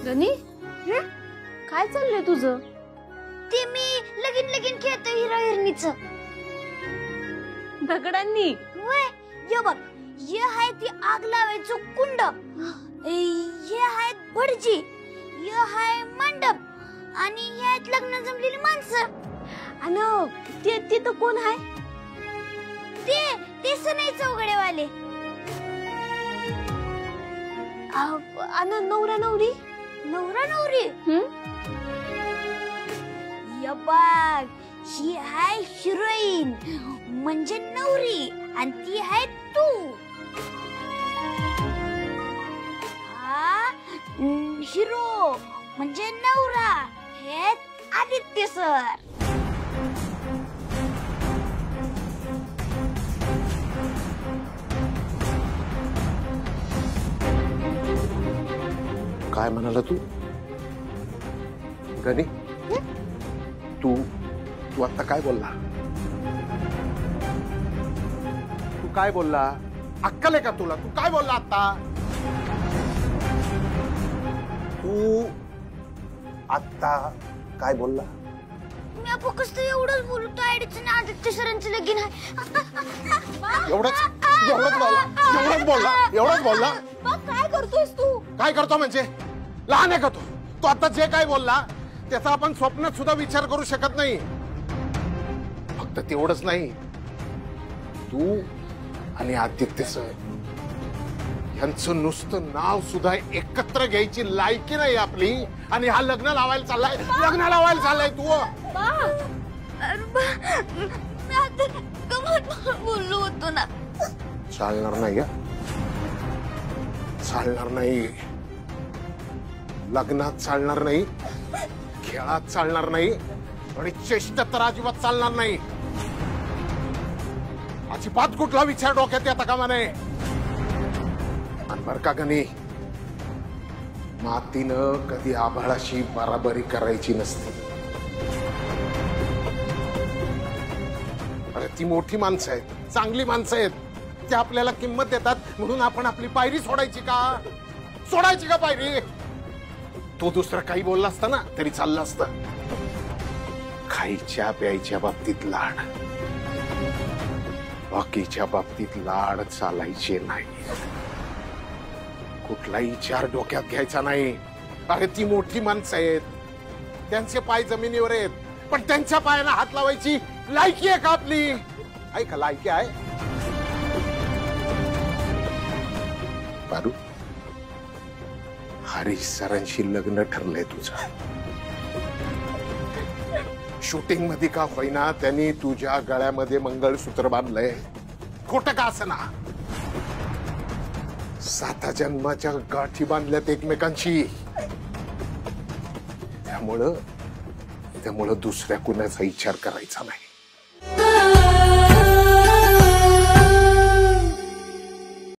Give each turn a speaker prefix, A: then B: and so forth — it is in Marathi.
A: गणी काय चाललंय तुझं?
B: ते मी लगीन खेळतो हिरा हिरणीच
A: दगडांनी.
B: होय ये बघ, ये हाय ती आग लावायचं कुंड, ये हाय भटजी, ये हाय मंडप आणि हे आहेत लग्न जमलेली माणसं.
A: आणि ते तर कोण आहे?
B: ते सनई चौगडेवाले.
A: आणि नवरा नवरी?
B: नवरा नवरी या बघ, ही हाय हिरोईन म्हणजे नवरी आणि ती आहे तू. हा हिरो म्हणजे नवरा, हे आदित्य सर.
C: काय म्हणाला तू गणी? तू तू आता काय बोलला? तू काय बोलला? अक्कल आहे का तुला? तू काय बोलला आता? तू आता काय बोलला?
B: मी फक्त एवढंच बोलतो, आयडीचं ना आदित्य सरांचं लगीन आहे.
C: एवढंच बोलला.
B: काय करतोयस तू?
C: काय करतो म्हणजे? लहान आहे का तू आता जे काय बोलला त्याचा आपण स्वप्नात सुद्धा विचार करू शकत नाही. फक्त तेवढंच नाही, तू आणि आदित्य सर यांचं नुसतं नाव सुद्धा एकत्र घ्यायची लायकी नाही आपली. आणि हा लग्न लावायला चाललाय तू.
B: बोललो होतो ना.
C: चालणार नाही, चालणार नाही. लग्नात चालणार नाही, खेळात चालणार नाही आणि चेष्टात तर अजिबात चालणार नाही. अजिबात कुठला विचार डोक्यात येता कामा नये. बर का गणी, मातीनं कधी आभाळाशी बराबरी करायची नसते. अरे ती मोठी माणसं आहेत, चांगली माणसं आहेत, ते आपल्याला किंमत देतात म्हणून आपण आपली पायरी सोडायची का पायरी? तो दुसरा काही बोलला असता ना तरी चाललं असतं. खायच्या प्यायच्या बाबतीत लाड, बाकीच्या बाबतीत लाड चालायचे नाही. कुठलाही विचार डोक्यात घ्यायचा नाही. अरे ती मोठी माणसं आहेत, त्यांचे पाय जमिनीवर आहेत, पण त्यांच्या पायाला हात लावायची लायकी आहे का आपली? आहे का लायकी आहे? बारू, हरीश सरांशी लग्न ठरलंय तुझं. शूटिंग मध्ये का होईना त्यांनी तुझ्या गळ्यामध्ये मंगळसूत्र बांधलंय. खोटं का असं ना, 7 जन्माच्या गाठी बांधल्यात एकमेकांशी. त्यामुळं दुसऱ्या कुणाचा विचार करायचा नाही.